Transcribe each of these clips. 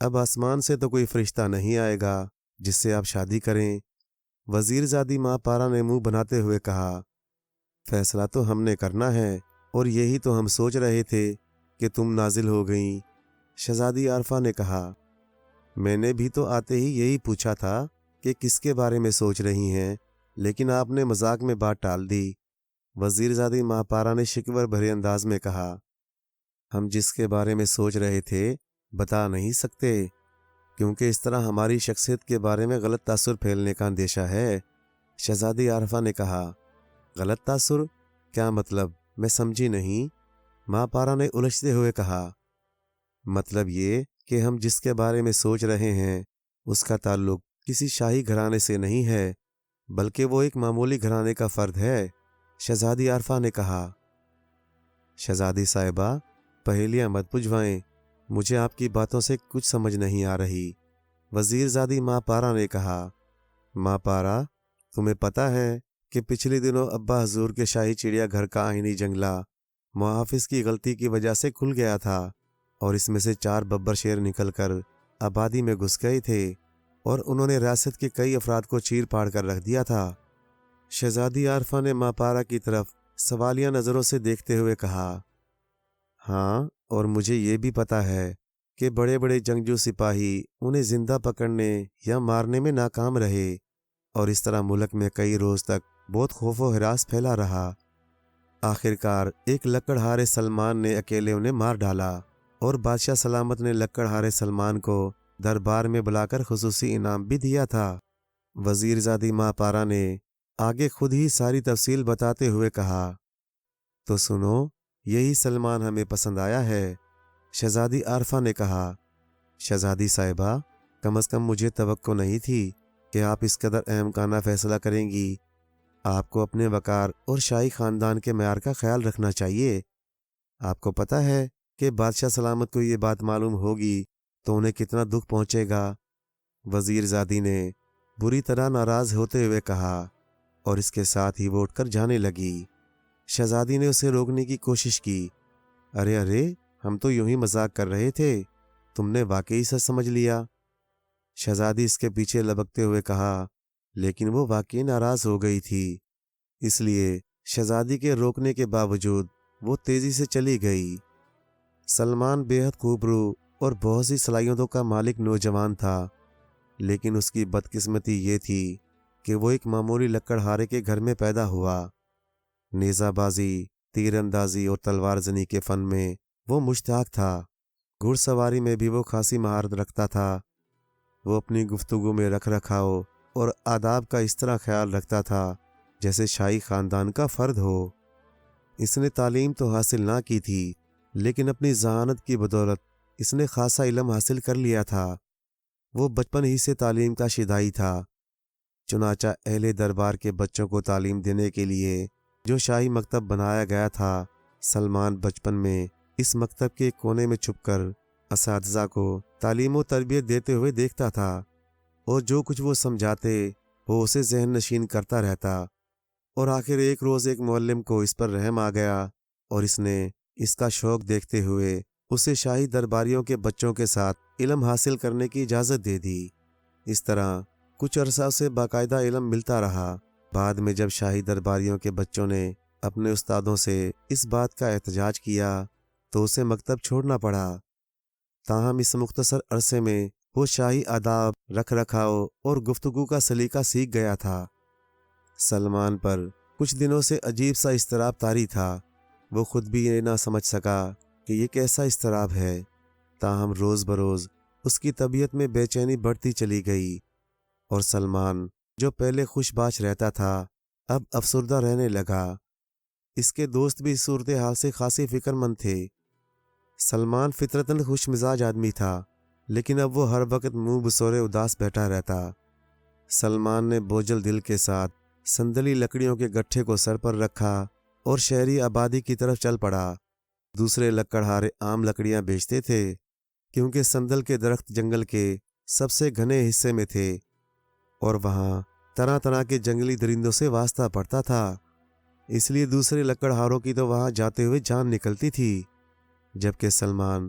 اب آسمان سے تو کوئی فرشتہ نہیں آئے گا جس سے آپ شادی کریں۔ وزیر زادی ماں پارا نے منہ بناتے ہوئے کہا، فیصلہ تو ہم نے کرنا ہے اور یہی تو ہم سوچ رہے تھے کہ تم نازل ہو گئیں۔ شہزادی عارفہ نے کہا، میں نے بھی تو آتے ہی یہی پوچھا تھا کہ کس کے بارے میں سوچ رہی ہیں، لیکن آپ نے مذاق میں بات ٹال دی۔ وزیر زادی ماں پارا نے شکوہ بھرے انداز میں کہا، ہم جس کے بارے میں سوچ رہے تھے بتا نہیں سکتے، کیونکہ اس طرح ہماری شخصیت کے بارے میں غلط تاثر پھیلنے کا اندیشہ ہے۔ شہزادی عارفہ نے کہا، غلط تاثر؟ کیا مطلب؟ میں سمجھی نہیں۔ ماں پارا نے الجھتے ہوئے کہا، مطلب یہ کہ ہم جس کے بارے میں سوچ رہے ہیں اس کا تعلق کسی شاہی گھرانے سے نہیں ہے، بلکہ وہ ایک معمولی گھرانے کا فرد ہے۔ شہزادی عارفہ نے کہا، شہزادی صاحبہ، پہیلیاں مت بجھوائیں، مجھے آپ کی باتوں سے کچھ سمجھ نہیں آ رہی۔ وزیر زادی ماں پارا نے کہا، ماں پارا، تمہیں پتہ ہے کہ پچھلے دنوں ابا حضور کے شاہی چڑیا گھر کا آئینی جنگلہ محافظ کی غلطی کی وجہ سے کھل گیا تھا، اور اس میں سے 4 ببر شیر نکل کر آبادی میں گھس گئے تھے اور انہوں نے ریاست کے کئی افراد کو چیر پاڑ کر رکھ دیا تھا۔ شہزادی عارفہ نے ماں پارا کی طرف سوالیہ نظروں سے دیکھتے ہوئے کہا، ہاں، اور مجھے یہ بھی پتہ ہے کہ بڑے بڑے جنگجو سپاہی انہیں زندہ پکڑنے یا مارنے میں ناکام رہے، اور اس طرح ملک میں کئی روز تک بہت خوف و ہراس پھیلا رہا۔ آخرکار ایک لکڑہارے سلمان نے اکیلے انہیں مار ڈالا، اور بادشاہ سلامت نے لکڑہارے سلمان کو دربار میں بلا کر خصوصی انعام بھی دیا تھا۔ وزیر زادی ماں پارا نے آگے خود ہی ساری تفصیل بتاتے ہوئے کہا، تو سنو، یہی سلمان ہمیں پسند آیا ہے۔ شہزادی عارفہ نے کہا، شہزادی صاحبہ، کم از کم مجھے توقع نہیں تھی کہ آپ اس قدر احمقانہ فیصلہ کریں گی۔ آپ کو اپنے وقار اور شاہی خاندان کے معیار کا خیال رکھنا چاہیے۔ آپ کو پتہ ہے کہ بادشاہ سلامت کو یہ بات معلوم ہوگی تو انہیں کتنا دکھ پہنچے گا۔ وزیر زادی نے بری طرح ناراض ہوتے ہوئے کہا، اور اس کے ساتھ ہی وہ اٹھ کر جانے لگی۔ شہزادی نے اسے روکنے کی کوشش کی، ارے ارے، ہم تو یوں ہی مذاق کر رہے تھے، تم نے واقعی سچ سمجھ لیا۔ شہزادی اس کے پیچھے لبکتے ہوئے کہا، لیکن وہ واقعی ناراض ہو گئی تھی، اس لیے شہزادی کے روکنے کے باوجود وہ تیزی سے چلی گئی۔ سلمان بے حد خوبرو اور بہت سی صلاحیتوں کا مالک نوجوان تھا، لیکن اس کی بدقسمتی یہ تھی کہ وہ ایک معمولی لکڑہارے کے گھر میں پیدا ہوا۔ نیزہ بازی، تیر اندازی اور تلوار زنی کے فن میں وہ مشتاق تھا۔ گھڑ سواری میں بھی وہ خاصی مہارت رکھتا تھا۔ وہ اپنی گفتگو میں رکھ رکھاؤ اور آداب کا اس طرح خیال رکھتا تھا جیسے شاہی خاندان کا فرد ہو۔ اس نے تعلیم تو حاصل نہ کی تھی، لیکن اپنی ذہانت کی بدولت اس نے خاصا علم حاصل کر لیا تھا۔ وہ بچپن ہی سے تعلیم کا شیدائی تھا، چنانچہ اہل دربار کے بچوں کو تعلیم دینے کے لیے جو شاہی مکتب بنایا گیا تھا، سلمان بچپن میں اس مکتب کے کونے میں چھپ کر اساتذہ کو تعلیم و تربیت دیتے ہوئے دیکھتا تھا، اور جو کچھ وہ سمجھاتے وہ اسے ذہن نشین کرتا رہتا۔ اور آخر ایک روز ایک معلم کو اس پر رحم آ گیا، اور اس نے اس کا شوق دیکھتے ہوئے اسے شاہی درباریوں کے بچوں کے ساتھ علم حاصل کرنے کی اجازت دے دی۔ اس طرح کچھ عرصہ اسے باقاعدہ علم ملتا رہا۔ بعد میں جب شاہی درباریوں کے بچوں نے اپنے استادوں سے اس بات کا احتجاج کیا تو اسے مکتب چھوڑنا پڑا۔ تاہم اس مختصر عرصے میں وہ شاہی آداب، رکھ رکھاؤ اور گفتگو کا سلیقہ سیکھ گیا تھا۔ سلمان پر کچھ دنوں سے عجیب سا اضطراب طاری تھا۔ وہ خود بھی یہ نہ سمجھ سکا کہ یہ کیسا اضطراب ہے۔ تاہم روز بروز اس کی طبیعت میں بے چینی بڑھتی چلی گئی، اور سلمان جو پہلے خوش باش رہتا تھا اب افسردہ رہنے لگا۔ اس کے دوست بھی اس صورتحال سے خاصی فکر مند تھے۔ سلمان فطرتاً خوش مزاج آدمی تھا، لیکن اب وہ ہر وقت منہ بسورے اداس بیٹھا رہتا۔ سلمان نے بوجھل دل کے ساتھ سندلی لکڑیوں کے گٹھے کو سر پر رکھا اور شہری آبادی کی طرف چل پڑا۔ دوسرے لکڑہارے عام لکڑیاں بیچتے تھے، کیونکہ سندل کے درخت جنگل کے سب سے گھنے حصے میں تھے، اور وہاں طرح طرح کے جنگلی درندوں سے واسطہ پڑتا تھا، اس لیے دوسرے لکڑہاروں کی تو وہاں جاتے ہوئے جان نکلتی تھی، جبکہ سلمان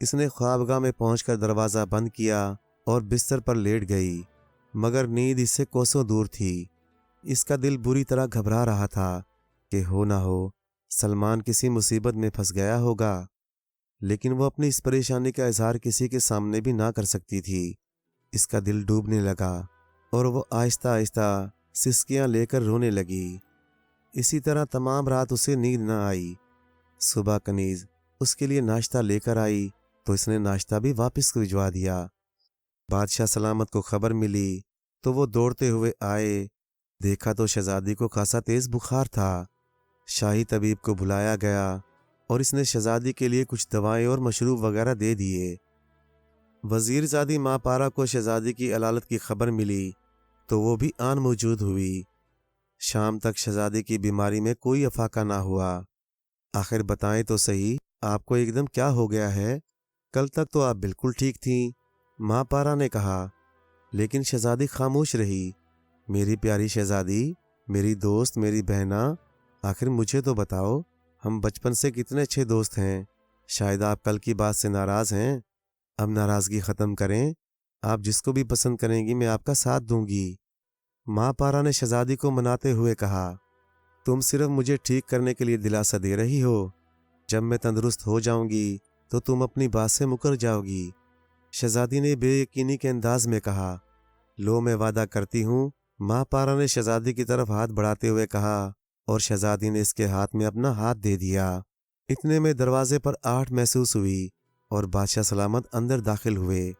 اس نے خوابگاہ میں پہنچ کر دروازہ بند کیا اور بستر پر لیٹ گئی، مگر نیند اس سے کوسوں دور تھی۔ اس کا دل بری طرح گھبرا رہا تھا کہ ہو نہ ہو سلمان کسی مصیبت میں پھنس گیا ہوگا، لیکن وہ اپنی اس پریشانی کا اظہار کسی کے سامنے بھی نہ کر سکتی تھی۔ اس کا دل ڈوبنے لگا اور وہ آہستہ آہستہ سسکیاں لے کر رونے لگی۔ اسی طرح تمام رات اسے نیند نہ آئی۔ صبح کنیز اس کے لیے ناشتہ لے کر آئی تو اس نے ناشتہ بھی واپس بھجوا دیا۔ بادشاہ سلامت کو خبر ملی تو وہ دوڑتے ہوئے آئے۔ دیکھا تو شہزادی کو خاصا تیز بخار تھا۔ شاہی طبیب کو بلایا گیا اور اس نے شہزادی کے لیے کچھ دوائیں اور مشروب وغیرہ دے دیے۔ وزیر زادی ماں پارا کو شہزادی کی علالت کی خبر ملی تو وہ بھی آن موجود ہوئی۔ شام تک شہزادی کی بیماری میں کوئی افاقہ نہ ہوا۔ آخر بتائیں تو صحیح، آپ کو ایک دم کیا ہو گیا ہے؟ کل تک تو آپ بالکل ٹھیک تھیں، ماں پارا نے کہا۔ لیکن شہزادی خاموش رہی۔ میری پیاری شہزادی، میری دوست، میری بہنا، آخر مجھے تو بتاؤ، ہم بچپن سے کتنے اچھے دوست ہیں۔ شاید آپ کل کی بات سے ناراض ہیں۔ اب ناراضگی ختم کریں۔ آپ جس کو بھی پسند کریں گی میں آپ کا ساتھ دوں گی۔ ماں پارا نے شہزادی کو مناتے ہوئے کہا، تم صرف مجھے ٹھیک کرنے کے لیے دلاسا دے رہی ہو۔ جب میں تندرست ہو جاؤں گی تو تم اپنی بات سے مکر جاؤ گی۔ شہزادی نے بے یقینی کے انداز میں کہا، لو میں وعدہ کرتی ہوں۔ ماں پارا نے شہزادی کی طرف ہاتھ بڑھاتے ہوئے کہا اور شہزادی نے اس کے ہاتھ میں اپنا ہاتھ دے دیا۔ اتنے میں دروازے پر آہٹ محسوس ہوئی اور بادشاہ سلامت اندر داخل ہوئے۔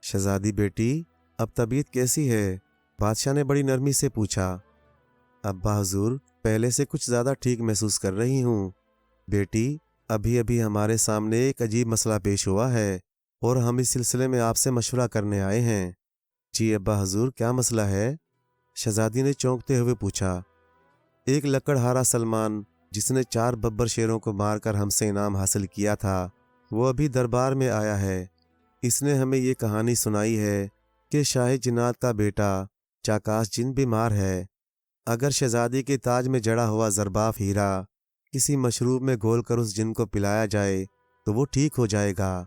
شہزادی بیٹی، اب طبیعت کیسی ہے؟ بادشاہ نے بڑی نرمی سے پوچھا۔ ابا حضور، پہلے سے کچھ زیادہ ٹھیک محسوس کر رہی ہوں۔ بیٹی، ابھی ابھی ہمارے سامنے ایک عجیب مسئلہ پیش ہوا ہے اور ہم اس سلسلے میں آپ سے مشورہ کرنے آئے ہیں۔ جی ابا حضور، کیا مسئلہ ہے؟ شہزادی نے چونکتے ہوئے پوچھا۔ ایک لکڑہارا سلمان، جس نے 4 ببر شیروں کو مار کر ہم سے انعام حاصل کیا تھا، وہ ابھی دربار میں آیا ہے۔ اس نے ہمیں یہ کہانی سنائی ہے کہ شاہ جنات کا بیٹا چاکاش جن بیمار ہے۔ اگر شہزادی کے تاج میں جڑا ہوا زرباف ہیرا کسی مشروب میں گھول کر اس جن کو پلایا جائے تو وہ ٹھیک ہو جائے گا۔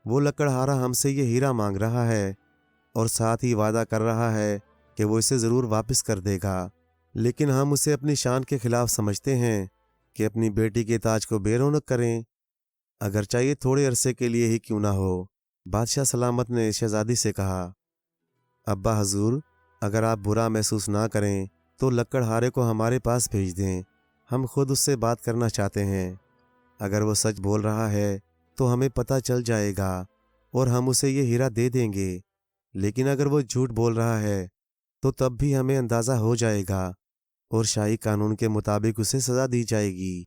وہ لکڑہارا ہم سے یہ ہیرا مانگ رہا ہے اور ساتھ ہی وعدہ کر رہا ہے کہ وہ اسے ضرور واپس کر دے گا، لیکن ہم اسے اپنی شان کے خلاف سمجھتے ہیں کہ اپنی بیٹی کے تاج کو بے رونق کریں، اگر چاہیے تھوڑے عرصے کے لیے ہی کیوں نہ ہو۔ بادشاہ سلامت نے شہزادی سے کہا، ابا حضور، اگر آپ برا محسوس نہ کریں تو لکڑہارے کو ہمارے پاس بھیج دیں، ہم خود اس سے بات کرنا چاہتے ہیں۔ اگر وہ سچ بول رہا ہے تو ہمیں پتہ چل جائے گا اور ہم اسے یہ ہیرا دے دیں گے، لیکن اگر وہ جھوٹ بول رہا ہے تو تب بھی ہمیں اندازہ ہو جائے گا اور شاہی قانون کے مطابق اسے سزا دی جائے گی۔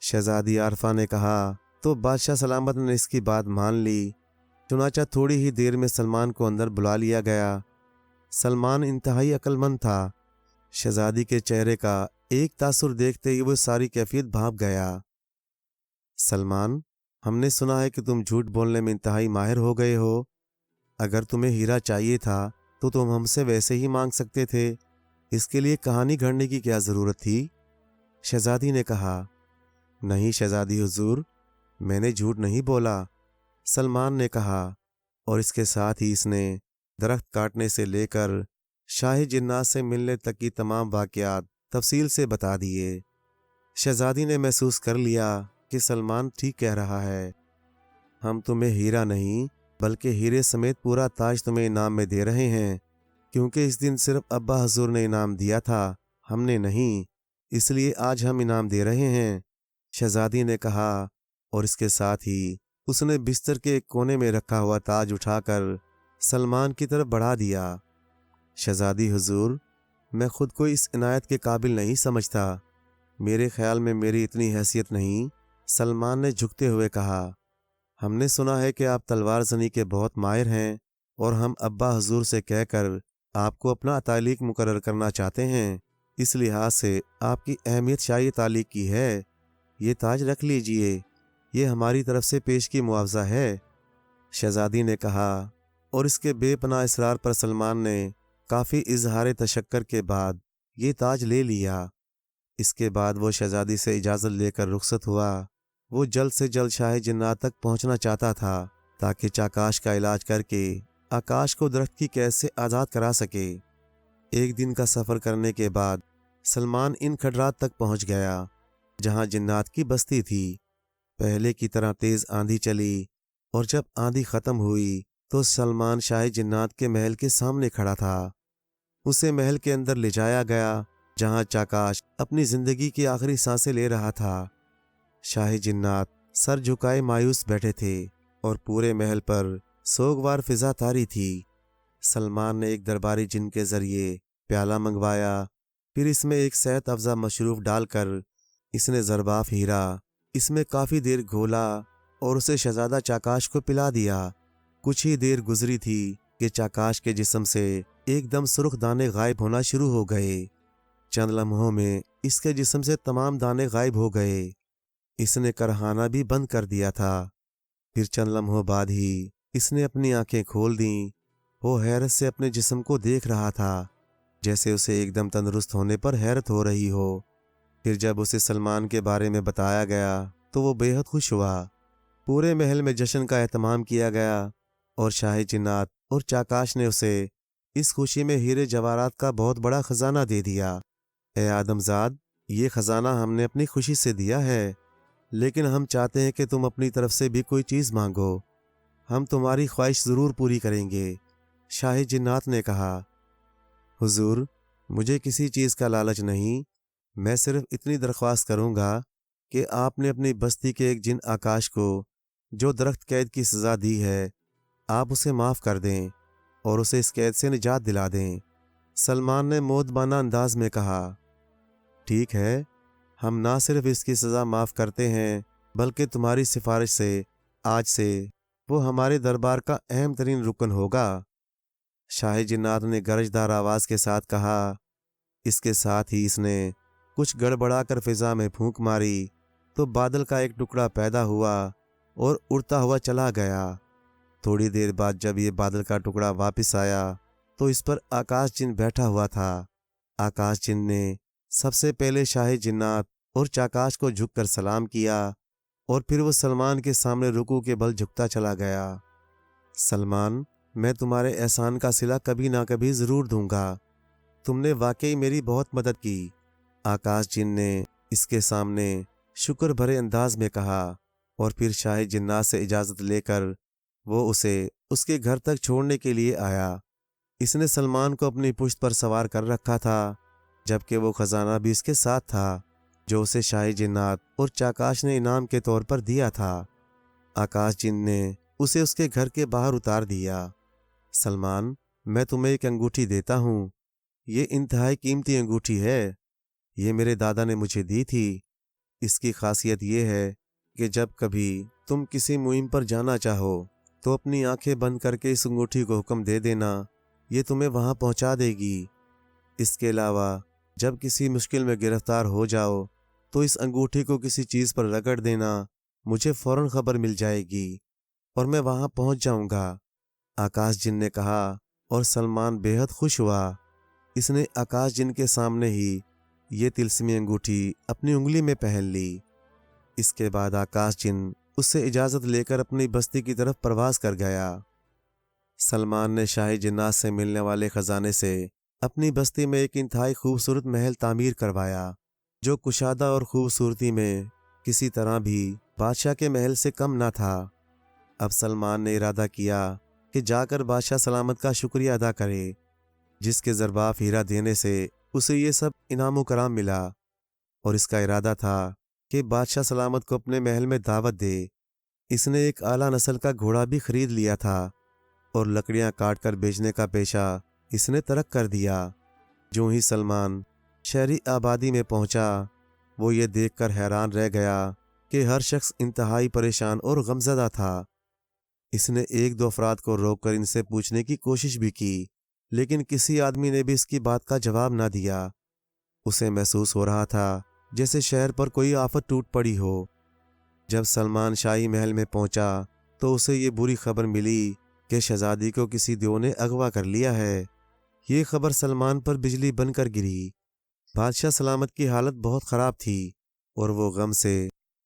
شہزادی عارفہ نے کہا تو بادشاہ سلامت نے اس کی بات مان لی۔ چنانچہ تھوڑی ہی دیر میں سلمان کو اندر بلا لیا گیا۔ سلمان انتہائی عقل مند تھا۔ شہزادی کے چہرے کا ایک تاثر دیکھتے ہی وہ ساری کیفیت بھاپ گیا۔ سلمان، ہم نے سنا ہے کہ تم جھوٹ بولنے میں انتہائی ماہر ہو گئے ہو۔ اگر تمہیں ہیرا چاہیے تھا تو تم ہم سے ویسے ہی مانگ سکتے تھے، اس کے لیے کہانی گھڑنے کی کیا ضرورت تھی؟ شہزادی نے کہا، نہیں شہزادی حضور، میں نے جھوٹ نہیں بولا، سلمان نے کہا، اور اس کے ساتھ ہی اس نے درخت کاٹنے سے لے کر شاہ جنات سے ملنے تک کی تمام واقعات تفصیل سے بتا دیے۔ شہزادی نے محسوس کر لیا کہ سلمان ٹھیک کہہ رہا ہے۔ ہم تمہیں ہیرا نہیں بلکہ ہیرے سمیت پورا تاج تمہیں انعام میں دے رہے ہیں، کیونکہ اس دن صرف ابا حضور نے انعام دیا تھا، ہم نے نہیں، اس لیے آج ہم انعام دے رہے ہیں، شہزادی نے کہا، اور اس کے ساتھ ہی اس نے بستر کے ایک کونے میں رکھا ہوا تاج اٹھا کر سلمان کی طرف بڑھا دیا۔ شہزادی حضور، میں خود کو اس عنایت کے قابل نہیں سمجھتا، میرے خیال میں میری اتنی حیثیت نہیں، سلمان نے جھکتے ہوئے کہا۔ ہم نے سنا ہے کہ آپ تلوار زنی کے بہت ماہر ہیں اور ہم ابا حضور سے کہہ کر آپ کو اپنا تعلیق مقرر کرنا چاہتے ہیں، اس لحاظ سے آپ کی اہمیت شاہی تعلیق کی ہے۔ یہ تاج رکھ لیجئے، یہ ہماری طرف سے پیش کی معاوضہ ہے، شہزادی نے کہا، اور اس کے بے پناہ اصرار پر سلمان نے کافی اظہار تشکر کے بعد یہ تاج لے لیا۔ اس کے بعد وہ شہزادی سے اجازت لے کر رخصت ہوا وہ جلد سے جلد شاہ جنات تک پہنچنا چاہتا تھا تاکہ چاکاش کا علاج کر کے آکاش کو درخت کی قید سے آزاد کرا سکے۔ ایک دن کا سفر کرنے کے بعد سلمان ان کھڈرات تک پہنچ گیا جہاں جنات کی بستی تھی۔ پہلے کی طرح تیز آندھی چلی اور جب آندھی ختم ہوئی تو سلمان شاہ جنات کے محل کے سامنے کھڑا تھا۔ اسے محل کے اندر لے جایا گیا جہاں چاکاش اپنی زندگی کی آخری سانسیں لے رہا تھا۔ شاہ جنات سر جھکائے مایوس بیٹھے تھے اور پورے محل پر سوگوار فضا طاری تھی۔ سلمان نے ایک درباری جن کے ذریعے پیالہ منگوایا، پھر اس میں ایک صحت افزا مشروب ڈال کر اس نے زرباف ہیرا اس میں کافی دیر گھولا اور اسے شہزادہ چاکاش کو پلا دیا۔ کچھ ہی دیر گزری تھی کہ چاکاش کے جسم سے ایک دم سرخ دانے غائب ہونا شروع ہو گئے۔ چند لمحوں میں اس کے جسم سے تمام دانے غائب ہو گئے۔ اس نے کرہانا بھی بند کر دیا تھا۔ پھر چند لمحوں بعد ہی اس نے اپنی آنکھیں کھول دیں۔ وہ حیرت سے اپنے جسم کو دیکھ رہا تھا، جیسے اسے ایک دم تندرست ہونے پر حیرت ہو رہی ہو۔ پھر جب اسے سلمان کے بارے میں بتایا گیا تو وہ بے حد خوش ہوا۔ پورے محل میں جشن کا اہتمام کیا گیا اور شاہ جنات اور چاکاش نے اسے اس خوشی میں ہیرے جواہرات کا بہت بڑا خزانہ دے دیا۔ اے آدم زاد، یہ خزانہ ہم نے اپنی خوشی سے دیا ہے، لیکن ہم چاہتے ہیں کہ تم اپنی طرف سے بھی کوئی چیز مانگو۔ ہم تمہاری خواہش ضرور پوری کریں گے۔ شاہ جنات نے کہا، حضور، مجھے کسی چیز کا لالچ نہیں، میں صرف اتنی درخواست کروں گا کہ آپ نے اپنی بستی کے ایک جن آکاش کو جو درخت قید کی سزا دی ہے، آپ اسے معاف کر دیں اور اسے اس قید سے نجات دلا دیں۔ سلمان نے مؤدبانہ انداز میں کہا، ٹھیک ہے، ہم نہ صرف اس کی سزا معاف کرتے ہیں بلکہ تمہاری سفارش سے آج سے وہ ہمارے دربار کا اہم ترین رکن ہوگا۔ شاہ جنات نے گرجدار آواز کے ساتھ کہا۔ اس کے ساتھ ہی اس نے کچھ گڑبڑا کر فضا میں پھونک ماری تو بادل کا ایک ٹکڑا پیدا ہوا اور اڑتا ہوا چلا گیا۔ تھوڑی دیر بعد جب یہ بادل کا ٹکڑا واپس آیا تو اس پر آکاش جن بیٹھا ہوا تھا۔ آکاش جن نے سب سے پہلے شاہ جنات اور چاکاش کو جھک کر سلام کیا اور پھر وہ سلمان کے سامنے رکوع کے بل جھکتا چلا گیا۔ سلمان، میں تمہارے احسان کا صلہ کبھی نہ کبھی ضرور دوں گا۔ تم نے واقعی میری بہت مدد کی۔ آکاش جن نے اس کے سامنے شکر بھرے انداز میں کہا اور پھر شاہ جنات سے اجازت لے کر وہ اسے اس کے گھر تک چھوڑنے کے لیے آیا۔ اس نے سلمان کو اپنی پشت پر سوار کر رکھا تھا، جبکہ وہ خزانہ بھی اس کے ساتھ تھا جو اسے شاہ جنات اور چاکاش نے انعام کے طور پر دیا تھا۔ آکاش جن نے اسے اس کے گھر کے باہر اتار دیا۔ سلمان، میں تمہیں ایک انگوٹھی دیتا ہوں۔ یہ انتہائی قیمتی انگوٹھی ہے۔ یہ میرے دادا نے مجھے دی تھی۔ اس کی خاصیت یہ ہے کہ جب کبھی تم کسی مہم پر جانا چاہو تو اپنی آنکھیں بند کر کے اس انگوٹھی کو حکم دے دینا، یہ تمہیں وہاں پہنچا دے گی۔ اس کے علاوہ جب کسی مشکل میں گرفتار ہو جاؤ تو اس انگوٹھی کو کسی چیز پر رگڑ دینا، مجھے فوراً خبر مل جائے گی اور میں وہاں پہنچ جاؤں گا۔ آکاش جن نے کہا اور سلمان بے حد خوش ہوا۔ اس نے آکاش جن کے سامنے ہی یہ طلسمی انگوٹھی اپنی انگلی میں پہن لی۔ اس کے بعد آکاش جن اس سے اجازت لے کر اپنی بستی کی طرف پرواز کر گیا۔ سلمان نے شاہ جنات سے ملنے والے خزانے سے اپنی بستی میں ایک انتہائی خوبصورت محل تعمیر کروایا جو کشادہ اور خوبصورتی میں کسی طرح بھی بادشاہ کے محل سے کم نہ تھا۔ اب سلمان نے ارادہ کیا کہ جا کر بادشاہ سلامت کا شکریہ ادا کرے، جس کے زرباف ہیرا دینے سے اسے یہ سب انعام و کرام ملا، اور اس کا ارادہ تھا کہ بادشاہ سلامت کو اپنے محل میں دعوت دے۔ اس نے ایک اعلیٰ نسل کا گھوڑا بھی خرید لیا تھا اور لکڑیاں کاٹ کر بیچنے کا پیشہ اس نے ترک کر دیا۔ جو ہی سلمان شہری آبادی میں پہنچا، وہ یہ دیکھ کر حیران رہ گیا کہ ہر شخص انتہائی پریشان اور غمزدہ تھا۔ اس نے ایک دو افراد کو روک کر ان سے پوچھنے کی کوشش بھی کی، لیکن کسی آدمی نے بھی اس کی بات کا جواب نہ دیا۔ اسے محسوس ہو رہا تھا جیسے شہر پر کوئی آفت ٹوٹ پڑی ہو۔ جب سلمان شاہی محل میں پہنچا تو اسے یہ بری خبر ملی کہ شہزادی کو کسی دیو نے اغوا کر لیا ہے۔ یہ خبر سلمان پر بجلی بن کر گری۔ بادشاہ سلامت کی حالت بہت خراب تھی اور وہ غم سے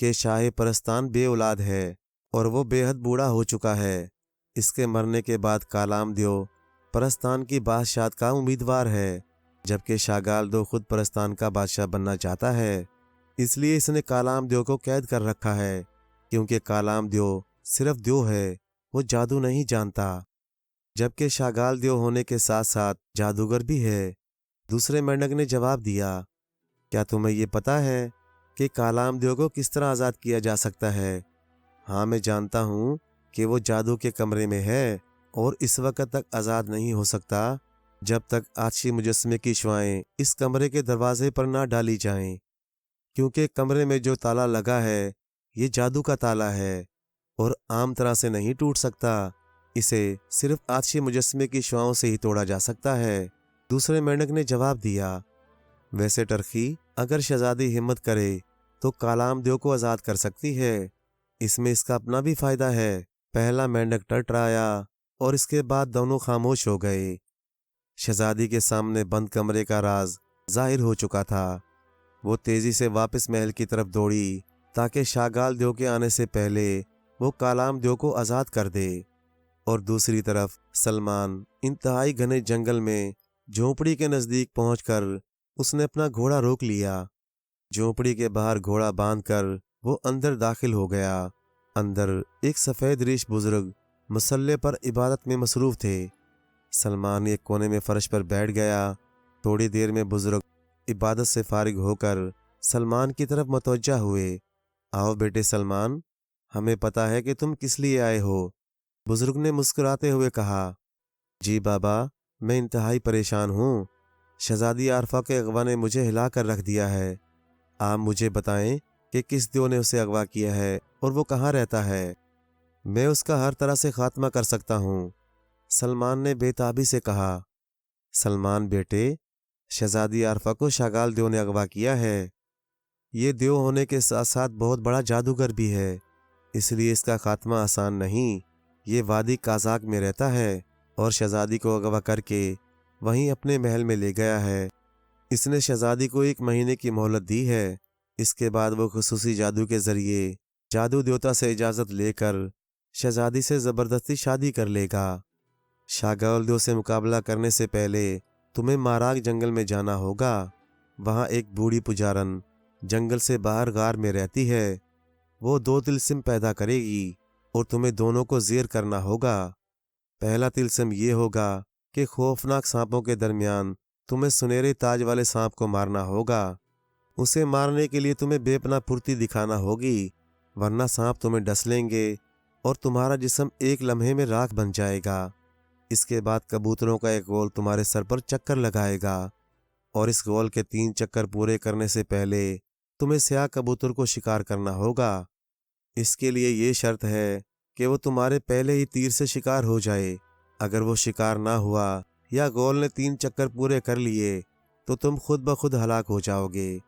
کہ شاہ پرستان بے اولاد ہے اور وہ بے حد بوڑھا ہو چکا ہے۔ اس کے مرنے کے بعد کالام دیو پرستان کی بادشاہت کا امیدوار ہے، جبکہ شاگال دو خود پرستان کا بادشاہ بننا چاہتا ہے۔ اس لیے اس نے کالام دیو کو قید کر رکھا ہے، کیونکہ کالام دیو صرف دیو ہے، وہ جادو نہیں جانتا، جبکہ شاگال دیو ہونے کے ساتھ ساتھ جادوگر بھی ہے۔ دوسرے مینڈک نے جواب دیا، کیا تمہیں یہ پتا ہے کہ کالام دیو کو کس طرح آزاد کیا جا سکتا ہے؟ ہاں، میں جانتا ہوں کہ وہ جادو کے کمرے میں ہے اور اس وقت تک آزاد نہیں ہو سکتا جب تک آتشی مجسمے کی شعائیں اس کمرے کے دروازے پر نہ ڈالی جائیں، کیونکہ کمرے میں جو تالا لگا ہے یہ جادو کا تالا ہے اور عام طرح سے نہیں ٹوٹ سکتا، اسے صرف آتشی مجسمے کی شعاؤں سے ہی توڑا جا سکتا ہے۔ دوسرے مینڈک نے جواب دیا، ویسے ٹرخی، اگر شہزادی ہمت کرے تو کالام دیو کو آزاد کر سکتی ہے، اس میں اس کا اپنا بھی فائدہ ہے۔ پہلا مینڈک ٹرٹرایا اور اس کے بعد دونوں خاموش ہو گئے۔ شہزادی کے سامنے بند کمرے کا راز ظاہر ہو چکا تھا۔ وہ تیزی سے واپس محل کی طرف دوڑی تاکہ شاگال دیو کے آنے سے پہلے وہ کالام دیو کو آزاد کر دے، اور دوسری طرف سلمان انتہائی گھنے جنگل میں جھونپڑی کے نزدیک پہنچ کر اس نے اپنا گھوڑا روک لیا۔ جھونپڑی کے باہر گھوڑا باندھ کر وہ اندر داخل ہو گیا۔ اندر ایک سفید ریش بزرگ مصلے پر عبادت میں مصروف تھے۔ سلمان ایک کونے میں فرش پر بیٹھ گیا۔ تھوڑی دیر میں بزرگ عبادت سے فارغ ہو کر سلمان کی طرف متوجہ ہوئے۔ آؤ بیٹے سلمان، ہمیں پتہ ہے کہ تم کس لیے آئے ہو، بزرگ نے مسکراتے ہوئے کہا۔ جی بابا، میں انتہائی پریشان ہوں۔ شہزادی عارفہ کے اغوا نے مجھے ہلا کر رکھ دیا ہے۔ آپ مجھے بتائیں کہ کس دیو نے اسے اغوا کیا ہے اور وہ کہاں رہتا ہے۔ میں اس کا ہر طرح سے خاتمہ کر سکتا ہوں، سلمان نے بے تابی سے کہا۔ سلمان بیٹے، شہزادی عارفہ کو شاگال دیو نے اغوا کیا ہے۔ یہ دیو ہونے کے ساتھ ساتھ بہت بڑا جادوگر بھی ہے، اس لیے اس کا خاتمہ آسان نہیں۔ یہ وادی قازاق میں رہتا ہے اور شہزادی کو اغوا کر کے وہیں اپنے محل میں لے گیا ہے۔ اس نے شہزادی کو 1 مہینے کی مہلت دی ہے، اس کے بعد وہ خصوصی جادو کے ذریعے جادو دیوتا سے اجازت لے کر شہزادی سے زبردستی شادی کر لے گا۔ شاگال دیو سے مقابلہ کرنے سے پہلے تمہیں ماراگ جنگل میں جانا ہوگا۔ وہاں ایک بوڑھی پجارن جنگل سے باہر غار میں رہتی ہے، وہ 2 طلسم پیدا کرے گی اور تمہیں دونوں کو زیر کرنا ہوگا۔ پہلا طلسم یہ ہوگا کہ خوفناک سانپوں کے درمیان تمہیں سنہرے تاج والے سانپ کو مارنا ہوگا۔ اسے مارنے کے لیے تمہیں بے پناہ پھرتی دکھانا ہوگی، ورنہ سانپ تمہیں ڈس لیں گے اور تمہارا جسم ایک لمحے میں راکھ بن جائے گا۔ اس کے بعد کبوتروں کا ایک غول تمہارے سر پر چکر لگائے گا، اور اس غول کے 3 چکر پورے کرنے سے پہلے تمہیں سیاہ کبوتر کو شکار کرنا ہوگا۔ اس کے لیے یہ شرط ہے کہ وہ تمہارے پہلے ہی تیر سے شکار ہو جائے۔ اگر وہ شکار نہ ہوا یا غول نے 3 چکر پورے کر لیے تو تم خود بخود ہلاک ہو جاؤ گے۔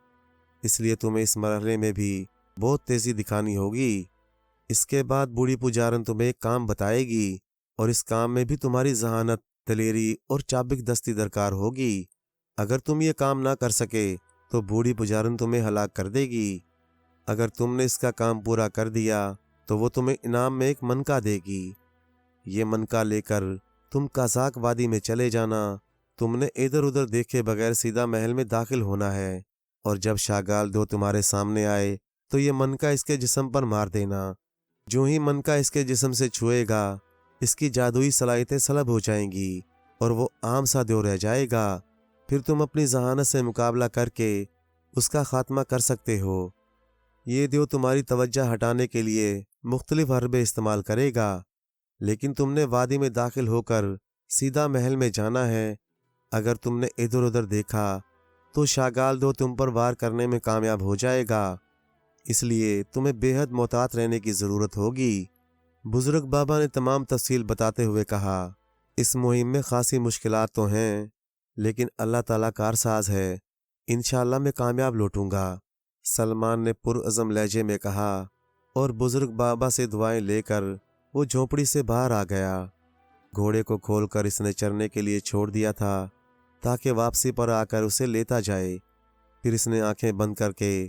اس لیے تمہیں اس مرحلے میں بھی بہت تیزی دکھانی ہوگی۔ اس کے بعد بوڑھی پجارن تمہیں ایک کام بتائے گی، اور اس کام میں بھی تمہاری ذہانت، دلیری اور چابک دستی درکار ہوگی۔ اگر تم یہ کام نہ کر سکے تو بوڑھی پجارن تمہیں ہلاک کر دے گی۔ اگر تم نے اس کا کام پورا کر دیا تو وہ تمہیں انعام میں ایک منکا دے گی۔ یہ منکا لے کر تم قازاق وادی میں چلے جانا۔ تم نے ادھر ادھر دیکھے بغیر سیدھا محل میں داخل ہونا ہے، اور جب شاگال دو تمہارے سامنے آئے تو یہ منکا اس کے جسم پر مار دینا۔ جو ہی منکا اس کے جسم سے چھوئے گا، اس کی جادوئی صلاحیتیں سلب ہو جائیں گی اور وہ عام سا دیو رہ جائے گا۔ پھر تم اپنی ذہانت سے مقابلہ کر کے اس کا خاتمہ کر سکتے ہو۔ یہ دیو تمہاری توجہ ہٹانے کے لیے مختلف حربے استعمال کرے گا، لیکن تم نے وادی میں داخل ہو کر سیدھا محل میں جانا ہے۔ اگر تم نے ادھر ادھر دیکھا تو شاگال دو تم پر وار کرنے میں کامیاب ہو جائے گا، اس لیے تمہیں بے حد محتاط رہنے کی ضرورت ہوگی۔ بزرگ بابا نے تمام تفصیل بتاتے ہوئے کہا، اس مہم میں خاصی مشکلات تو ہیں، لیکن اللہ تعالیٰ کارساز ہے، انشاءاللہ میں کامیاب لوٹوں گا، سلمان نے پرعزم لہجے میں کہا، اور بزرگ بابا سے دعائیں لے کر وہ جھونپڑی سے باہر آ گیا۔ گھوڑے کو کھول کر اس نے چرنے کے لیے چھوڑ دیا تھا تاکہ واپسی پر آ کر اسے لیتا جائے۔ پھر اس نے آنکھیں بند کر کے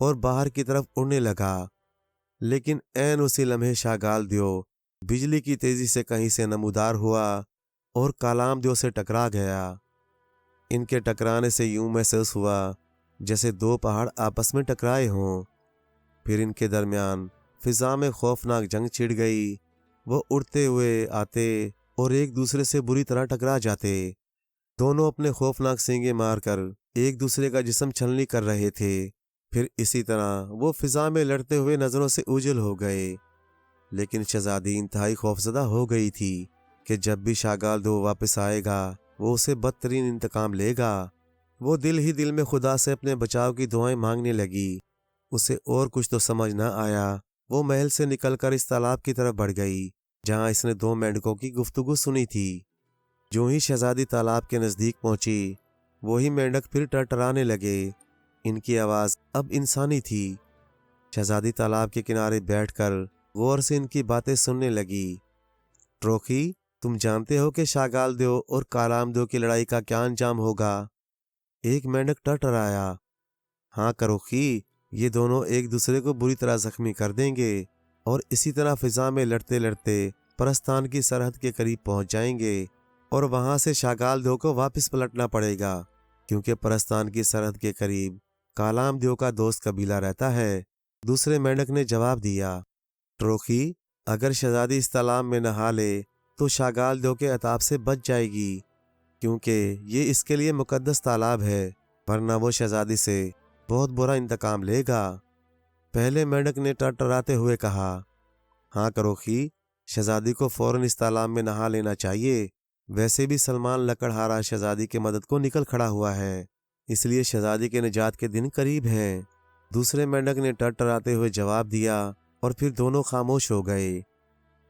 اور باہر کی طرف اڑنے لگا، لیکن عین اسی لمحے شاگال دیو بجلی کی تیزی سے کہیں سے نمودار ہوا اور کالام دیو سے ٹکرا گیا۔ ان کے ٹکرانے سے یوں محسوس ہوا جیسے دو پہاڑ آپس میں ٹکرائے ہوں۔ پھر ان کے درمیان فضا میں خوفناک جنگ چھڑ گئی۔ وہ اڑتے ہوئے آتے اور ایک دوسرے سے بری طرح ٹکرا جاتے۔ دونوں اپنے خوفناک سینگے مار کر ایک دوسرے کا جسم چھلنی کر رہے تھے۔ پھر اسی طرح وہ فضا میں لڑتے ہوئے نظروں سے اوجھل ہو گئے۔ لیکن شہزادی انتہائی خوفزدہ ہو گئی تھی کہ جب بھی شاگال دو واپس آئے گا وہ اسے بدترین انتقام لے گا۔ وہ دل ہی دل میں خدا سے اپنے بچاؤ کی دعائیں مانگنے لگی۔ اسے اور کچھ تو سمجھ نہ آیا۔ وہ محل سے نکل کر اس تالاب کی طرف بڑھ گئی جہاں اس نے دو مینڈکوں کی گفتگو سنی تھی۔ جو ہی شہزادی تالاب کے نزدیک پہنچی وہی مینڈک پھر ٹرٹرانے لگے۔ ان کی آواز اب انسانی تھی۔ شہزادی تالاب کے کنارے بیٹھ کر غور سے ان کی باتیں سننے لگی۔ ٹروخی، تم جانتے ہو کہ شاگال دیو اور کالام دیو کی لڑائی کا کیا انجام ہوگا؟ ایک مینڈک ٹرٹرایا۔ ہاں کروخی، یہ دونوں ایک دوسرے کو بری طرح زخمی کر دیں گے اور اسی طرح فضا میں لڑتے لڑتے پرستان کی سرحد کے قریب پہنچ جائیں گے اور وہاں سے شاگال دیو کو واپس پلٹنا پڑے گا، کیونکہ پرستان کی سرحد کے قریب کالام دیو کا دوست قبیلہ رہتا ہے۔ دوسرے مینڈک نے جواب دیا، ٹروخی، اگر شہزادی اس تالاب میں نہا لے تو شاگال دیو کے عطاب سے بچ جائے گی، کیونکہ یہ اس کے لیے مقدس تالاب ہے، ورنہ وہ شہزادی سے بہت برا انتقام لے گا۔ پہلے مینڈک نے ٹرٹراتے ہوئے کہا، ہاں کروخی، شہزادی کو فوراً اس تالاب میں نہا لینا چاہیے۔ ویسے بھی سلمان لکڑہارا شہزادی کی مدد کو نکل کھڑا ہوا ہے، اس لیے شہزادی کے نجات کے دن قریب ہیں۔ دوسرے مینڈک نے ٹرٹراتے ہوئے جواب دیا اور پھر دونوں خاموش ہو گئے۔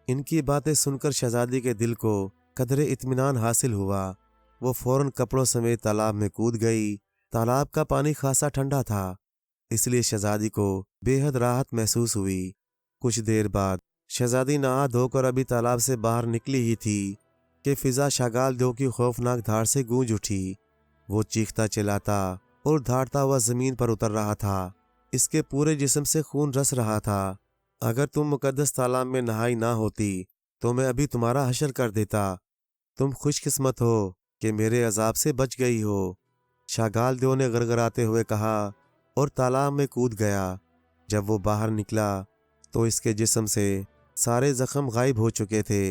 ان کی باتیں سن کر شہزادی کے دل کو قدرے اطمینان حاصل ہوا۔ وہ فوراً کپڑوں سمیت تالاب میں کود گئی۔ تالاب کا پانی خاصا ٹھنڈا تھا، اس لیے شہزادی کو بے حد راحت محسوس ہوئی۔ کچھ دیر بعد شہزادی نہا دھو کر ابھی تالاب سے باہر نکلی ہی تھی کہ فضا شاگال دیو کی خوفناک دھاڑ سے گونج اٹھی۔ وہ چیختا چلاتا اور دھاڑتا ہوا زمین پر اتر رہا تھا۔ اس کے پورے جسم سے خون رس رہا تھا۔ اگر تم مقدس تالاب میں نہائی نہ ہوتی تو میں ابھی تمہارا حشر کر دیتا۔ تم خوش قسمت ہو کہ میرے عذاب سے بچ گئی ہو، شاگال دیو نے گڑگڑاتے ہوئے کہا اور تالاب میں کود گیا۔ جب وہ باہر نکلا تو اس کے جسم سے سارے زخم غائب ہو چکے تھے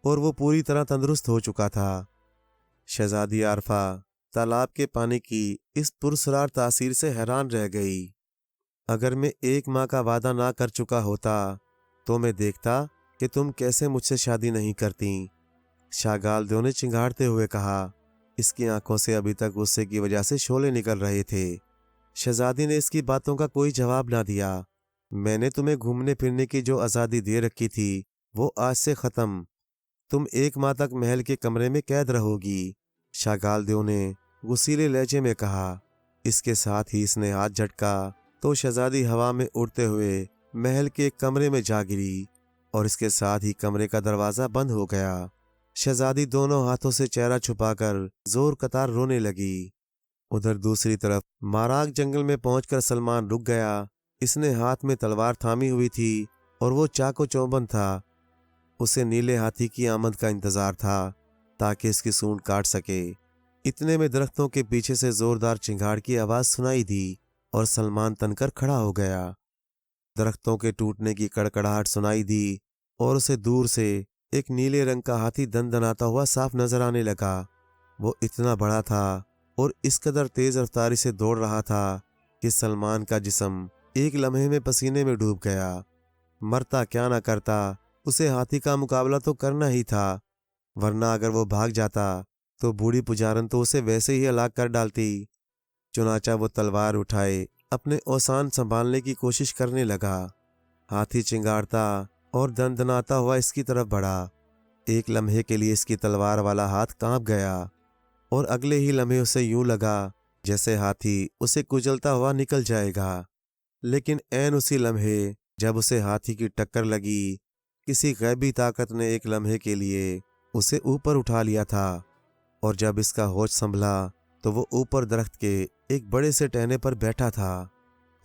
اور وہ پوری طرح تندرست ہو چکا تھا۔ شہزادی عارفہ تالاب کے پانی کی اس پراسرار تاثیر سے حیران رہ گئی۔ اگر میں 1 ماہ کا وعدہ نہ کر چکا ہوتا تو میں دیکھتا کہ تم کیسے مجھ سے شادی نہیں کرتی، شاگال دیو نے چنگھاڑتے ہوئے کہا۔ اس کی آنکھوں سے ابھی تک غصے کی وجہ سے شعلے نکل رہے تھے۔ شہزادی نے اس کی باتوں کا کوئی جواب نہ دیا۔ میں نے تمہیں گھومنے پھرنے کی جو آزادی دے رکھی تھی وہ آج سے ختم۔ تم 1 ماہ تک محل کے کمرے میں قید رہو گی، شاگال دیو نے غصیلے لہجے میں کہا۔ اس کے ساتھ ہی اس نے ہاتھ جھٹکا تو شہزادی ہوا میں اڑتے ہوئے محل کے ایک کمرے میں جا گری اور اس کے ساتھ ہی کمرے کا دروازہ بند ہو گیا۔ شہزادی دونوں ہاتھوں سے چہرہ چھپا کر زور قطار رونے لگی۔ ادھر دوسری طرف ماراک جنگل میں پہنچ کر سلمان رک گیا۔ اس نے ہاتھ میں تلوار تھامی ہوئی تھی اور وہ چاقو چوبند تھا۔ اسے نیلے ہاتھی کی آمد کا انتظار تھا تاکہ اس کی سونڈ کاٹ سکے۔ اتنے میں درختوں کے پیچھے سے زوردار چنگھاڑ کی آواز سنائی دی اور سلمان تن کر کھڑا ہو گیا۔ درختوں کے ٹوٹنے کی کڑکڑاہٹ سنائی دی اور اسے دور سے ایک نیلے رنگ کا ہاتھی دندناتا ہوا صاف نظر آنے لگا۔ وہ اتنا بڑا تھا اور اس قدر تیز رفتاری سے دوڑ رہا تھا کہ سلمان کا جسم ایک لمحے میں پسینے میں ڈوب گیا۔ مرتا کیا نہ کرتا، اسے ہاتھی کا مقابلہ تو کرنا ہی تھا، ورنہ اگر وہ بھاگ جاتا تو بوڑھی پجارن تو اسے ویسے ہی ہلاک کر ڈالتی۔ چنانچہ وہ تلوار اٹھائے اپنے اوسان سنبھالنے کی کوشش کرنے لگا۔ ہاتھی چنگاڑتا اور دندناتا ہوا اس کی طرف بڑھا۔ ایک لمحے کے لیے اس کی تلوار والا ہاتھ کانپ گیا اور اگلے ہی لمحے اسے یوں لگا جیسے ہاتھی اسے کچلتا ہوا نکل جائے گا۔ لیکن عین اسی لمحے جب اسے ہاتھی کی ٹکر لگی، کسی غیبی طاقت نے ایک لمحے کے لیے اسے اوپر اٹھا لیا تھا، اور جب اس کا ہوش سنبھلا تو وہ اوپر درخت کے ایک بڑے سے ٹہنے پر بیٹھا تھا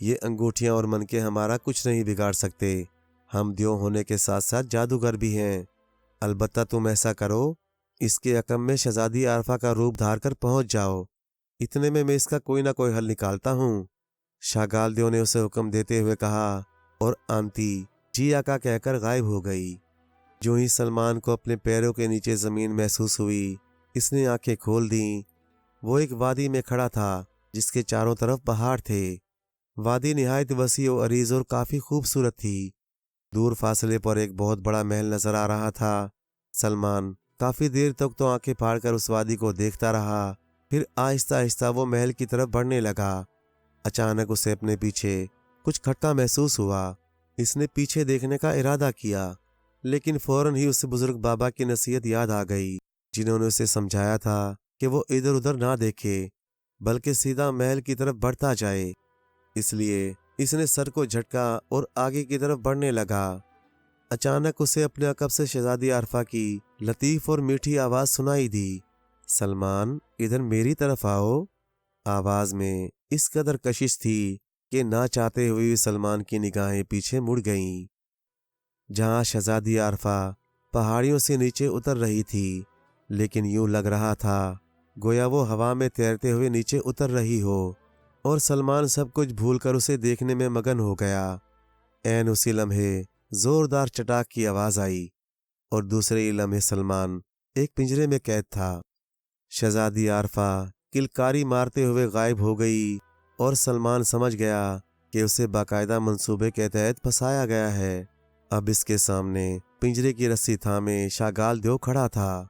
یہ انگوٹھیاں اور منکے ہمارا کچھ نہیں بگاڑ سکتے، ہم دیو ہونے کے ساتھ ساتھ جادوگر بھی ہیں۔ البتہ تم ایسا کرو، اس کے عقب میں شہزادی عارفہ کا روپ دھار کر پہنچ جاؤ، اتنے میں اس کا کوئی نہ کوئی حل نکالتا ہوں۔ شاگال دیو نے اسے حکم دیتے ہوئے کہا اور آنتی جی آقا کہہ کر غائب ہو گئی۔ جو ہی سلمان کو اپنے پیروں کے نیچے زمین محسوس ہوئی، اس نے آنکھیں کھول دیں۔ وہ ایک وادی میں کھڑا تھا جس کے چاروں طرف پہاڑ تھے۔ وادی نہایت وسیع و عریض اور کافی خوبصورت تھی۔ دور فاصلے پر ایک بہت بڑا محل نظر آ رہا تھا۔ سلمان کافی دیر تک تو آنکھیں پھاڑ کر اس وادی کو دیکھتا رہا، پھر آہستہ آہستہ وہ محل کی طرف بڑھنے لگا۔ اچانک اسے اپنے پیچھے کچھ کھٹکا محسوس ہوا۔ اس نے پیچھے دیکھنے کا ارادہ کیا، لیکن فوراً ہی اسے بزرگ بابا کی نصیحت یاد آ گئی، جنہوں نے اسے سمجھایا تھا کہ وہ ادھر ادھر نہ دیکھے بلکہ سیدھا محل کی طرف بڑھتا جائے۔ اس لیے اس نے سر کو جھٹکا اور آگے کی طرف بڑھنے لگا۔ اچانک اسے اپنے عقب سے شہزادی عارفہ کی لطیف اور میٹھی آواز سنائی دی، سلمان ادھر میری طرف آؤ۔ آواز میں اس قدر کشش تھی کہ نہ چاہتے ہوئے سلمان کی نگاہیں پیچھے مڑ گئیں۔ جہاں شہزادی عارفہ پہاڑیوں سے نیچے اتر رہی تھی، لیکن یوں لگ رہا تھا گویا وہ ہوا میں تیرتے ہوئے نیچے اتر رہی ہو، اور سلمان سب کچھ بھول کر اسے دیکھنے میں مگن ہو گیا۔ عین اسی لمحے زوردار چٹاک کی آواز آئی اور دوسرے ہی لمحے سلمان ایک پنجرے میں قید تھا۔ شہزادی عارفہ کلکاری مارتے ہوئے غائب ہو گئی اور سلمان سمجھ گیا کہ اسے باقاعدہ منصوبے کے تحت پھنسایا گیا ہے۔ اب اس کے سامنے پنجرے کی رسی تھامے شاگال دیو کھڑا تھا،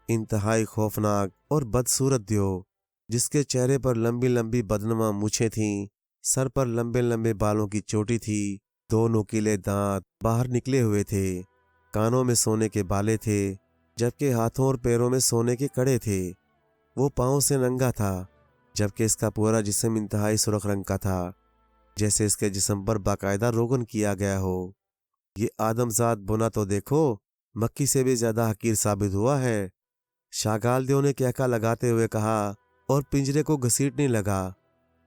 انتہائی خوفناک اور بدصورت دیو، جس کے چہرے پر لمبی لمبی بدنما مونچھیں تھیں، سر پر لمبے لمبے بالوں کی چوٹی تھی، دو نوکیلے دانت باہر نکلے ہوئے تھے، کانوں میں سونے کے بالے تھے، جبکہ ہاتھوں اور پیروں میں سونے کے کڑے تھے۔ وہ پاؤں سے ننگا تھا، جبکہ اس کا پورا جسم انتہائی سرخ رنگ کا تھا، جیسے اس کے جسم پر باقاعدہ روغن کیا گیا ہو۔ یہ آدم ذات بنا تو دیکھو، مکھی سے بھی زیادہ حقیر ثابت ہوا ہے، شاگال دیو نے کہکا لگاتے ہوئے کہا اور پنجرے کو گھسیٹنے لگا۔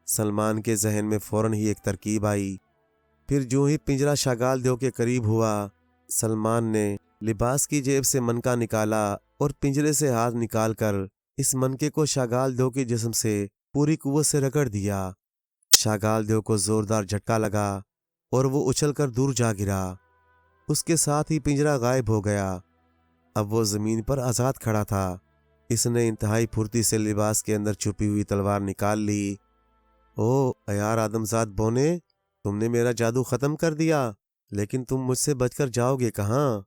سلمان کے ذہن میں فوراً ہی ایک ترکیب آئی۔ پھر جو ہی پنجرا شاگال دیو کے قریب ہوا، سلمان نے لباس کی جیب سے منکا نکالا اور پنجرے سے ہاتھ نکال کر اس منکے کو شاگال دیو کے جسم سے پوری قوت سے رگڑ دیا۔ شاگال دیو کو زوردار جھٹکا لگا اور وہ اچھل کر دور جا گرا۔ اس کے ساتھ ہی پنجرا غائب ہو گیا۔ اب وہ زمین پر آزاد کھڑا تھا۔ اس نے انتہائی پھرتی سے لباس کے اندر چھپی ہوئی تلوار نکال لی۔ او یار آدم ذات بونے، تم نے میرا جادو ختم کر دیا، لیکن تم مجھ سے بچ کر جاؤ گے کہاں؟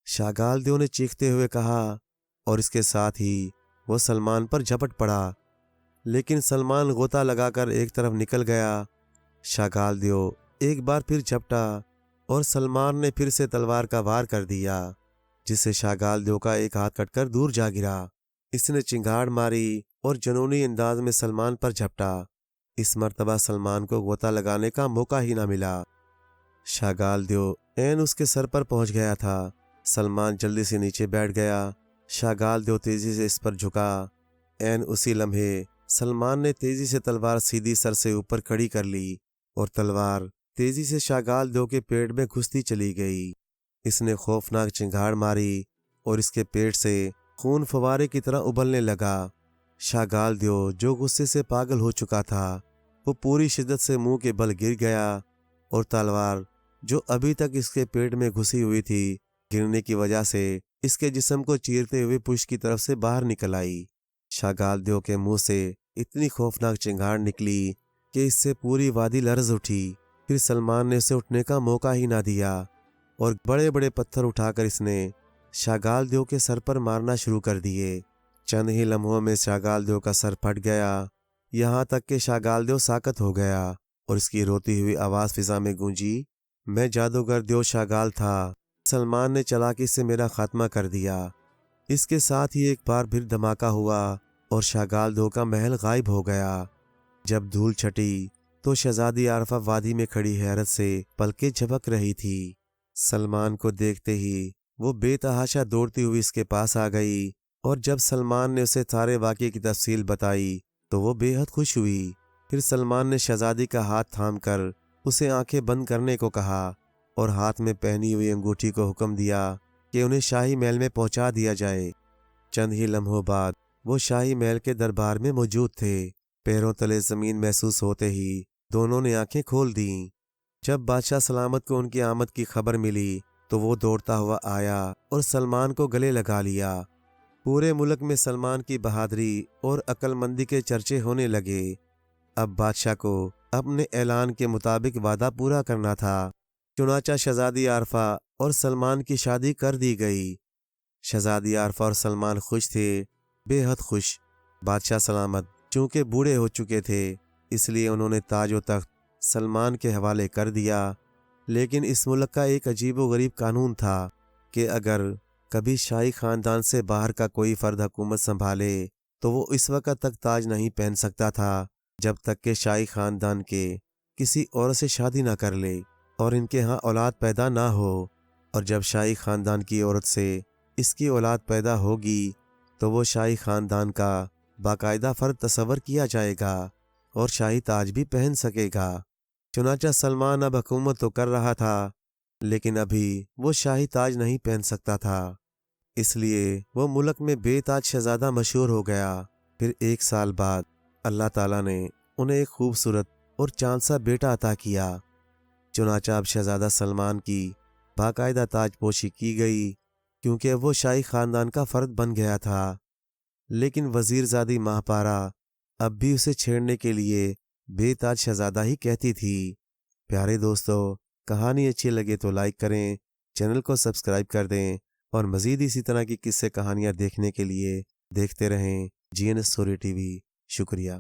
شاگال دیو نے چیختے ہوئے کہا، اور اس کے ساتھ ہی وہ سلمان پر جھپٹ پڑا، لیکن سلمان غوطہ لگا کر ایک طرف نکل گیا۔ شاگال دیو ایک بار پھر جھپٹا اور سلمان نے پھر سے تلوار کا وار کر دیا، جس سے شاگال دیو کا ایک ہاتھ کٹ کر دور جا گرا۔ اس نے چنگاڑ ماری اور جنونی انداز میں سلمان پر جھپٹا۔ اس مرتبہ سلمان کو غوطہ لگانے کا موقع ہی نہ ملا۔ شاگال دیو عین اس کے سر پر پہنچ گیا تھا۔ سلمان جلدی سے نیچے بیٹھ گیا۔ شاگال دیو تیزی سے اس پر جھکا۔ عین اسی لمحے سلمان نے تیزی سے تلوار سیدھی سر سے اوپر کھڑی کر لی اور تلوار تیزی سے شاگال دیو کے پیٹ میں گھستی چلی گئی۔ اس نے خوفناک چنگاڑ ماری اور اس کے پیٹ سے خون فوارے کی طرح ابلنے لگا۔ شاگال دیو جو غصے سے پاگل ہو چکا تھا، وہ پوری شدت سے منہ کے بل گر گیا اور تلوار جو ابھی تک اس کے پیٹ میں گھسی ہوئی تھی، گرنے کی وجہ سے اس کے جسم کو چیرتے ہوئے پشت کی طرف سے باہر نکل آئی۔ شاگال دیو کے منہ سے اتنی خوفناک چنگاڑ نکلی کہ اس سے پوری وادی لرز اٹھی۔ پھر سلمان نے اسے اٹھنے کا موقع ہی نہ دیا اور بڑے بڑے پتھر اٹھا کر اس نے شاگال دیو کے سر پر مارنا شروع کر دیے۔ چند ہی لمحوں میں شاگال دیو کا سر پھٹ گیا، یہاں تک کہ شاگال دیو ساکت ہو گیا اور اس کی روتی ہوئی آواز فضا میں گونجی، میں جادوگر دیو شاگال تھا، سلمان نے چلاکی سے میرا خاتمہ کر دیا۔ اس کے ساتھ ہی ایک بار پھر دھماکہ ہوا اور شاگال دیو کا محل غائب ہو گیا۔ جب دھول چھٹی تو شہزادی عارفہ وادی میں کھڑی حیرت سے پلکیں جھپک رہی تھی۔ سلمان کو دیکھتے ہی وہ بے تحاشا دوڑتی ہوئی اس کے پاس آ گئی اور جب سلمان نے اسے سارے واقعے کی تفصیل بتائی تو وہ بے حد خوش ہوئی۔ پھر سلمان نے شہزادی کا ہاتھ تھام کر اسے آنکھیں بند کرنے کو کہا اور ہاتھ میں پہنی ہوئی انگوٹھی کو حکم دیا کہ انہیں شاہی محل میں پہنچا دیا جائے۔ چند ہی لمحوں بعد وہ شاہی محل کے دربار میں موجود تھے۔ پیروں تلے زمین محسوس ہوتے ہی دونوں نے آنکھیں کھول دیں۔ جب بادشاہ سلامت کو ان کی آمد کی خبر ملی تو وہ دوڑتا ہوا آیا اور سلمان کو گلے لگا لیا۔ پورے ملک میں سلمان کی بہادری اور عقل مندی کے چرچے ہونے لگے۔ اب بادشاہ کو اپنے اعلان کے مطابق وعدہ پورا کرنا تھا۔ چنانچہ شہزادی عارفہ اور سلمان کی شادی کر دی گئی۔ شہزادی عارفہ اور سلمان خوش تھے، بے حد خوش۔ بادشاہ سلامت چونکہ بوڑھے ہو چکے تھے اس لیے انہوں نے تاج و تخت سلمان کے حوالے کر دیا۔ لیکن اس ملک کا ایک عجیب و غریب قانون تھا کہ اگر کبھی شاہی خاندان سے باہر کا کوئی فرد حکومت سنبھالے تو وہ اس وقت تک تاج نہیں پہن سکتا تھا جب تک کہ شاہی خاندان کے کسی عورت سے شادی نہ کر لے اور ان کے ہاں اولاد پیدا نہ ہو، اور جب شاہی خاندان کی عورت سے اس کی اولاد پیدا ہوگی تو وہ شاہی خاندان کا باقاعدہ فرد تصور کیا جائے گا اور شاہی تاج بھی پہن سکے گا۔ چنانچہ سلمان اب حکومت تو کر رہا تھا لیکن ابھی وہ شاہی تاج نہیں پہن سکتا تھا، اس لیے وہ ملک میں بے تاج شہزادہ مشہور ہو گیا۔ پھر 1 سال بعد اللہ تعالیٰ نے انہیں ایک خوبصورت اور چاند سا بیٹا عطا کیا۔ چنانچہ اب شہزادہ سلمان کی باقاعدہ تاج پوشی کی گئی کیونکہ وہ شاہی خاندان کا فرد بن گیا تھا۔ لیکن وزیر زادی ماہپارہ اب بھی اسے چھیڑنے کے لیے بے تاج شہزادہ ہی کہتی تھی۔ پیارے دوستو، کہانی اچھی لگے تو لائک کریں، چینل کو سبسکرائب کر دیں اور مزید اسی طرح کی قصے کہانیاں دیکھنے کے لیے دیکھتے رہیں GN اسٹوری TV۔ شکریہ۔